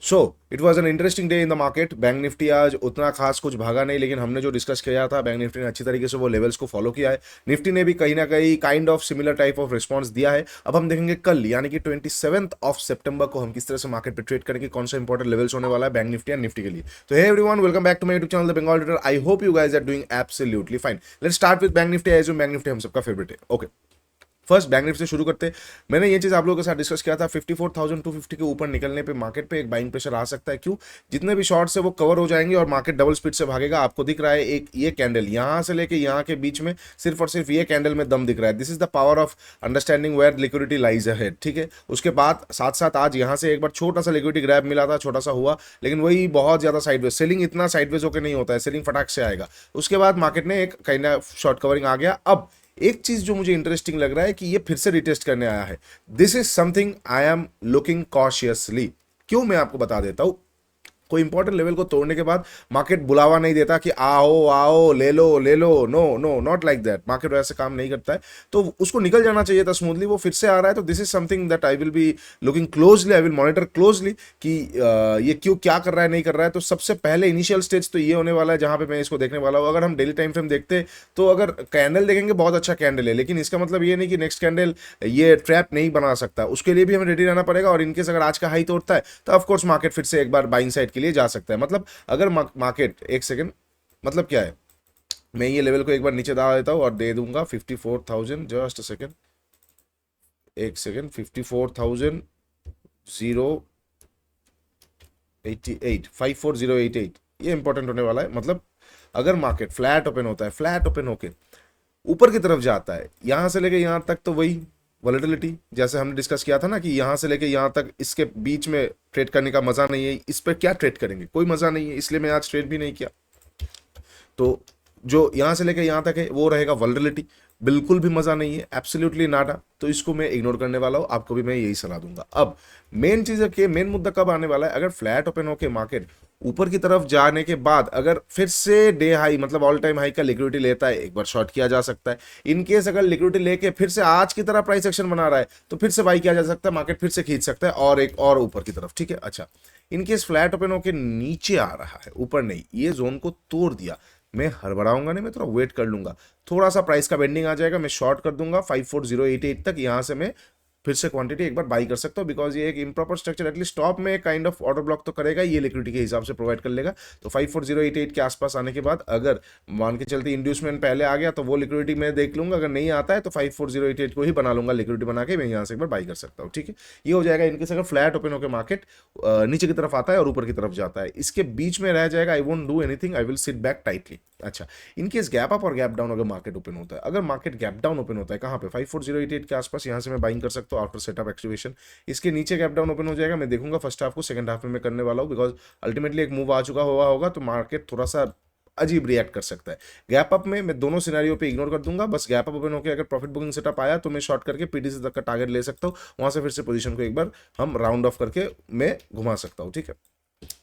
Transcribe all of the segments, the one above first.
So it was an interesting day in the market. Bank Nifty आज उतना खास कुछ भागा नहीं, लेकिन हमने जो डिस्कस किया था बैंक निफ्टी ने अच्छी तरीके से वो लेवल्स को फॉलो किया है। निफ्टी ने भी कहीं ना कहीं kind of similar type of response दिया है। अब हम देखेंगे कल यानी कि 27 को हम किस तरह से मार्केट पे ट्रेड करेंगे, कौन सा इंपॉर्टेंट लेवल्स होने वाला है बैंक निफ्टी एंड निफ्टी के लिए। तो hey everyone, welcome back to my YouTube channel the Bengal trader. I hope you guys are doing absolutely fine. Let's start with bank Nifty. As bank Nifty हम सबका फेवरेट है। Okay, first bank Nifty से शुरू करते हैं। मैंने ये चीज आप लोगों के साथ डिस्कस किया था, 54,250 के ऊपर निकलने पे मार्केट पे एक बाइंग प्रेशर आ सकता है। क्यों? जितने भी शॉर्ट्स है वो कवर हो जाएंगे और मार्केट डबल स्पीड से भागेगा। आपको दिख रहा है एक ये कैंडल यहां से लेके यहां के बीच में सिर्फ और सिर्फ ये कैंडल में दम दिख रहा है। This is the power of understanding where liquidity lies ahead. ठीक है, उसके बाद साथ साथ आज यहां से एक बार छोटा सा लिक्विडिटी ग्रैब मिला था, छोटा सा हुआ, लेकिन वही बहुत ज्यादा साइडवेज सेलिंग, इतना साइडवेज होकर नहीं होता है, सेलिंग फटाक से आएगा। उसके बाद मार्केट ने एक काइंड ऑफ शॉर्ट कवरिंग आ गया। अब एक चीज जो मुझे इंटरेस्टिंग लग रहा है कि ये फिर से रिटेस्ट करने आया है। This is something I am looking cautiously. क्यों, मैं आपको बता देता हूं। कोई इंपॉर्टेंट लेवल को तोड़ने के बाद मार्केट बुलावा नहीं देता कि आओ आओ ले लो ले लो। No no, not like that. Market वैसे काम नहीं करता है, तो उसको निकल जाना चाहिए था स्मूथली। वो फिर से आ रहा है, तो this is something that I will be looking closely, I will monitor closely कि ये क्यों क्या कर रहा है नहीं कर रहा है। तो सबसे पहले इनिशियल स्टेज तो ये होने वाला है जहां पे मैं इसको देखने वाला हूँ। अगर हम डेली टाइम फ्रेम देखते तो अगर कैंडल देखेंगे बहुत अच्छा कैंडल है, लेकिन इसका मतलब ये नहीं कि नेक्स्ट कैंडल ये ट्रैप नहीं बना सकता। उसके लिए भी हमें रेडी रहना पड़ेगा। और इनकेस अगर आज का हाई तोड़ता है तो ऑफकोर्स मार्केट फिर से एक बार बाइंग साइड के लिए जा सकता है। मतलब अगर मार्केट एक सेकेंड, मतलब क्या है, मैं ये लेवल को एक बार नीचे दबा देता हूं और दे दूंगा 54,000। जस्ट सेकेंड, एक सेकेंड, 54,088, ये इंपॉर्टेंट होने वाला है। मतलब अगर मार्केट फ्लैट ओपन होता है, फ्लैट ओपन होके ऊपर की तरफ जाता है यहां से लेके यहां तक, तो वही वॉलेटिलिटी जैसे हमने डिस्कस किया था ना कि यहां से लेके यहां तक इसके बीच में ट्रेड करने का मजा नहीं है। इस पर क्या ट्रेड करेंगे, कोई मजा नहीं है, इसलिए मैं आज ट्रेड भी नहीं किया। तो जो यहां से लेकर यहां तक है वो रहेगा वल्नरेबिलिटी, बिल्कुल भी मजा नहीं है, एब्सोल्युटली नाटा। तो इसको मैं इग्नोर करने वाला हूं, आपको भी मैं यही सलाह दूंगा। अब मेन चीज है कि मेन मुद्दा कब आने वाला है। अगर फ्लैट ओपन होकर मार्केट ऊपर की तरफ जाने के बाद अगर फिर से डे हाई मतलब ऑल टाइम हाई का लिक्विडिटी लेता है, एक बार शॉर्ट किया जा सकता है। इनकेस अगर लिक्विडिटी लेके फिर से आज की तरह प्राइस एक्शन बना रहा है तो फिर से बाई किया जा सकता है, मार्केट फिर से खींच सकता है और एक और ऊपर की तरफ। ठीक है, अच्छा, इनकेस फ्लैट ओपन होकर नीचे आ रहा है, ऊपर नहीं, ये जोन को तोड़ दिया, मैं हड़बड़ाऊंगा नहीं, मैं थोड़ा वेट कर लूंगा। थोड़ा सा प्राइस का बेंडिंग आ जाएगा, मैं शॉर्ट कर दूंगा 54,088 तक। यहां से मैं फिर से क्वांटिटी एक बार बाई कर सकता हूं, बिकॉज ये एक इम्प्रॉपर स्ट्रक्चर एटलीस्ट टॉप में काइंड ऑफ ऑर्डर ब्लॉक तो करेगा, ये लिक्विडिटी के हिसाब से प्रोवाइड कर लेगा। तो 54,088 के आसपास आने के बाद अगर मान के चलते इंड्यूसमेंट पहले आ गया तो वो लिक्विडिटी मैं देख लूंगा। अगर नहीं आता है तो 54,088 को ही बना लूंगा लिक्विडिटी बना के, मैं यहाँ से एक बार बाई कर सकता हूँ। ठीक है, ये हो जाएगा इनकेस अगर फ्लैट ओपन होकर मार्केट नीचे की तरफ आता है और ऊपर की तरफ जाता है, इसके बीच में रह जाएगा। I won't do anything, I will sit back tightly. अच्छा, इनकेस गैप अप और गैप डाउन अगर मार्केट ओपन होता है, अगर मार्केट गैप डाउन ओपन होता है कहां पे 54,088 के आसपास, यहां से मैं बाइंग कर सकता हूं आफ्टर सेटअप एक्टिवेशन। इसके नीचे गैप डाउन ओपन हो जाएगा, मैं देखूंगा फर्स्ट हाफ को, सेकंड हाफ में मैं करने वाला हूं, बिकॉज अल्टीमेटली एक मूव आ चुका हुआ होगा तो मार्केट थोड़ा सा अजीब रिएक्ट कर सकता है। गैप अप में मैं दोनों सिनेरियो पे इग्नोर कर दूंगा, बस गैप अप ओपन होकर अगर प्रॉफिट बुकिंग सेटअप आया तो मैं शॉर्ट करके पीटीसी तक का टारगेट ले सकता हूं, वहां से फिर से पोजीशन को एक बार हम राउंड ऑफ करके मैं घुमा सकता हूं। ठीक है,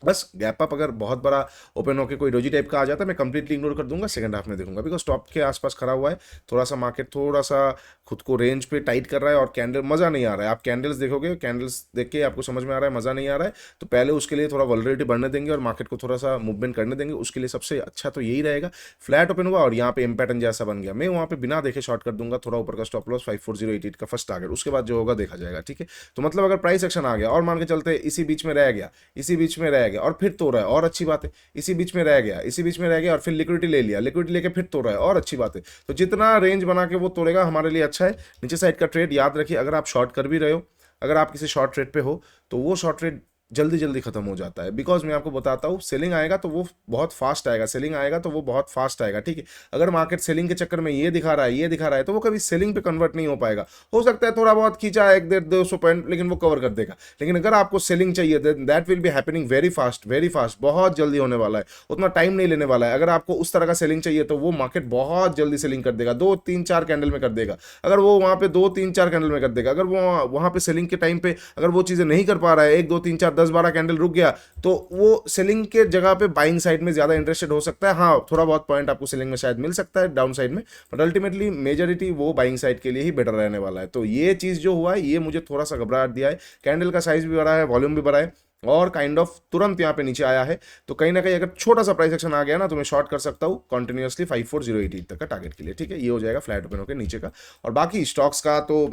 बस गैप अप अगर बहुत बड़ा ओपन होकर कोई डोजी टाइप का आ जाता है मैं कंप्लीटली इग्नोर कर दूंगा, सेकंड हाफ में देखूंगा, बिकॉज टॉप के आसपास खड़ा हुआ है। थोड़ा सा मार्केट थोड़ा सा खुद को रेंज पे टाइट कर रहा है और कैंडल मजा नहीं आ रहा है। आप कैंडल्स देखोगे, कैंडल्स देख के आपको समझ में आ रहा है मजा नहीं आ रहा है, तो पहले उसके लिए थोड़ा वल्नरेबिलिटी बढ़ने देंगे और मार्केट को थोड़ा सा मूवमेंट करने देंगे। उसके लिए सबसे अच्छा तो यही रहेगा, फ्लैट ओपन हुआ और यहाँ पे एम पैटर्न जैसा बन गया, मैं वहाँ पे बिना देखे शॉर्ट कर दूंगा, थोड़ा ऊपर का स्टॉप लॉस 54,088 का फर्स्ट टारगेट, उसके बाद जो होगा देखा जाएगा। ठीक है, तो मतलब अगर प्राइस एक्शन आ गया और मान के चलते इसी बीच में रह गया, इसी बीच में रह गया और फिर तो रहा है और अच्छी बात है, इसी बीच में रह गया, इसी बीच में रह गया और फिर लिक्विडिटी ले लिया, लिक्विडिटी लेके फिर तो रहा है और अच्छी बात है। तो जितना रेंज बना के वो तोड़ेगा हमारे लिए अच्छा है। नीचे साइड का ट्रेड याद रखिए, अगर आप शॉर्ट कर भी रहे हो, अगर आप किसी शॉर्ट ट्रेड पे हो तो वो शॉर्ट ट्रेड जल्दी जल्दी खत्म हो जाता है, बिकॉज मैं आपको बताता हूँ सेलिंग आएगा तो वो बहुत फास्ट आएगा, सेलिंग आएगा तो वो बहुत फास्ट आएगा। ठीक है, अगर मार्केट सेलिंग के चक्कर में ये दिखा रहा है ये दिखा रहा है तो वो कभी सेलिंग पे कन्वर्ट नहीं हो पाएगा। हो सकता है थोड़ा बहुत खींचा है 100-200 पॉइंट, लेकिन वो कवर कर देगा। लेकिन अगर आपको सेलिंग चाहिए that will be happening very fast, very fast, बहुत जल्दी होने वाला है, उतना टाइम नहीं लेने वाला है। अगर आपको उस तरह का सेलिंग चाहिए तो वो मार्केट बहुत जल्दी सेलिंग कर देगा, 2-3-4 कैंडल में कर देगा। अगर वो वहां पे 2-3-4 कैंडल में कर देगा, अगर वो वहां पे सेलिंग के टाइम पे अगर वो चीजें नहीं कर पा रहा है, 1-2-3-4-10-12 कैंडल रुक गया, तो वो सेलिंग के जगह पे बाइंग साइड में ज्यादा इंटरेस्टेड हो सकता है। हाँ, थोड़ा बहुत पॉइंट आपको सेलिंग में शायद मिल सकता है डाउन साइड में, बट अल्टीमेटली मेजोरिटी वो बाइंग साइड के लिए ही बेटर रहने वाला है। तो ये चीज जो हुआ है ये मुझे थोड़ा सा घबराहट दिया है। कैंडल का साइज भी बड़ा है, वॉल्यूम भी बड़ा है, और काइंड ऑफ तुरंत यहाँ पे नीचे आया है, तो कहीं ना कहीं अगर छोटा सा प्राइस एक्शन आ गया ना तो मैं शॉर्ट कर सकता हूँ कंटिन्यूअसली 54080 तक का टारगेट के लिए। ठीक है, ये हो जाएगा फ्लैट ओपन होकर नीचे का। और बाकी स्टॉक्स का तो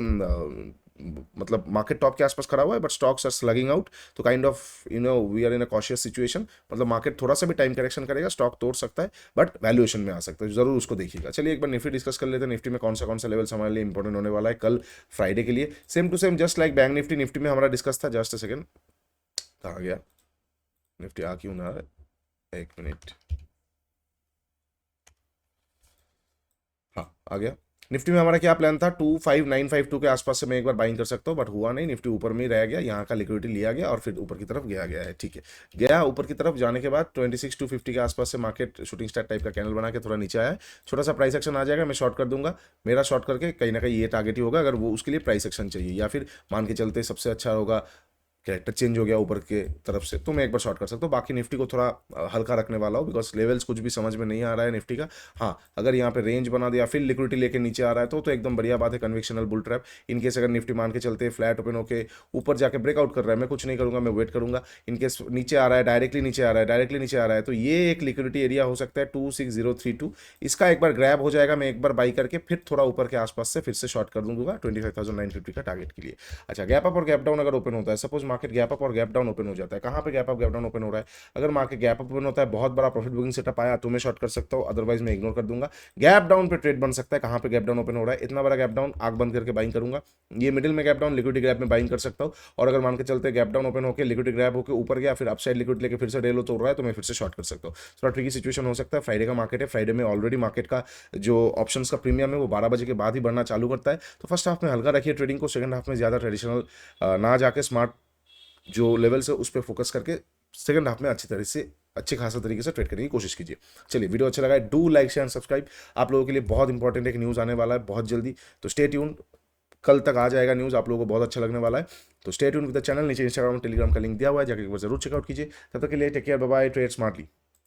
मतलब मार्केट टॉप के आसपास खड़ा हुआ है, but stocks are slugging out, तो kind of we are in a cautious situation. मतलब मार्केट थोड़ा सा भी टाइम करेक्शन करेगा, स्टॉक तोड़ सकता है, बट वैल्यूएशन में आ सकता है, जरूर उसको देखिएगा। चलिए एक बार निफ्टी डिस्कस कर लेते हैं, निफ्टी में कौन सा लेवल्स हमारे लिए इंपॉर्टेंट होने वाला है कल फ्राइडे के लिए। Same to same just like bank Nifty, Nifty में हमारा डिस्कस था, जस्ट अ सेकेंड, कहाँ गया निफ्टी, आ क्यों ना रहा है, एक मिनट, हाँ आ गया। निफ्टी में हमारा क्या प्लान था, 25952 के आसपास से मैं एक बार बाइंग कर सकता हूँ, बट हुआ नहीं, निफ्टी ऊपर में ही रह गया, यहाँ का लिक्विडिटी लिया गया और फिर ऊपर की तरफ गया है। ठीक है, गया ऊपर की तरफ जाने के बाद 26250 के आसपास से मार्केट शूटिंग स्टार टाइप का कैंडल बना के थोड़ा नीचे आया है, छोटा सा प्राइस एक्शन आ जाएगा, मैं शॉर्ट कर दूंगा। मेरा शॉर्ट करके कहीं ना कहीं ये टारगेट ही होगा, अगर वो उसके लिए प्राइस एक्शन चाहिए, या फिर मान के चलते सबसे अच्छा होगा कैरेक्टर चेंज हो गया ऊपर के तरफ से, तो मैं एक बार शॉर्ट कर सकता हूँ। बाकी निफ्टी को थोड़ा हल्का रखने वाला हूँ, बिकॉज लेवल्स कुछ भी समझ में नहीं आ रहा है निफ्टी का। हाँ, अगर यहाँ पे रेंज बना दिया फिर लिक्विडिटी लेके नीचे आ रहा है तो एकदम बढ़िया बात है, कन्वेक्शनल बुल ट्रैप। इनकेस अगर निफ्टी मान के चलते फ्लैट ओपन होके ऊपर जाके ब्रेकआउट कर रहा है, मैं कुछ नहीं करूंगा, मैं वेट करूंगा। इनकेस नीचे आ रहा है, डायरेक्टली नीचे आ रहा है, डायरेक्टली नीचे आ रहा है, तो ये एक लिक्विडिटी एरिया हो सकता है 26032, इसका एक बार ग्रैब हो जाएगा, मैं एक बार बाई करके फिर थोड़ा ऊपर के आसपास से फिर से शॉर्ट कर दूंगा 25950 का टारगेट के लिए। अच्छा, गैप अप और गैप डाउन अगर ओपन होता है, सपोज मार्केट गैप अप और गैप डाउन ओपन हो जाता है, कहां पे gap up gap down open हो रहा है, अगर मार्केट गैप अप ओपन होता है, बहुत बड़ा प्रॉफिट बुकिंग सेटअप आया तो मैं शॉर्ट कर सकता हूं, अदरवाइज मैं इग्नोर कर दूंगा। गैप डाउन पे ट्रेड बन सकता है, कहां पे गैप डाउन ओपन हो रहा है, इतना बड़ा गैप डाउन आंख बंद करके बाइंग करूंगा, ये मिडिल में गैप डाउन लिक्विडिटी ग्रैब में बाइंग कर सकता हूं। और अगर मान के चलते गैप डाउन ओपन होकर लिक्विडिटी ग्रैब होकर ऊपर गया, फिर अपसाइड लिक्विड लेके फिर से डेलो तोड़ रहा है, तो मैं फिर से शॉर्ट कर सकता हूँ। थोड़ा ट्रिकी सिचुएशन हो सकता है, फ्राइडे का मार्केट है, फ्राइडे में ऑलरेडी मार्केट का जो ऑप्शन का प्रीमियम है वो 12 बजे के बाद ही बढ़ना चालू करता है, तो फर्स्ट हाफ में हल्का रखिए ट्रेडिंग को, सेकंड हाफ में ज्यादा ट्रेडिशनल ना जाके स्मार्ट जो लेवल्स है उस पर फोकस करके सेकंड हाफ में अच्छी तरह से अच्छे खासा तरीके से ट्रेड करने की कोशिश कीजिए। चलिए, वीडियो अच्छा लगा है, do like share and subscribe. आप लोगों के लिए बहुत इंपॉर्टेंट एक न्यूज़ आने वाला है बहुत जल्दी, तो स्टे ट्यून, कल तक आ जाएगा न्यूज़, आप लोगों को बहुत अच्छा लगने वाला है, तो stay tune with the channel. नीचे इंस्टाग्राम टेलीग्राम का लिंक दिया हुआ है, जाकर एक बार जरूर चेकआउट कीजिए। तब तक के लिए take care, bye bye, trade smartly.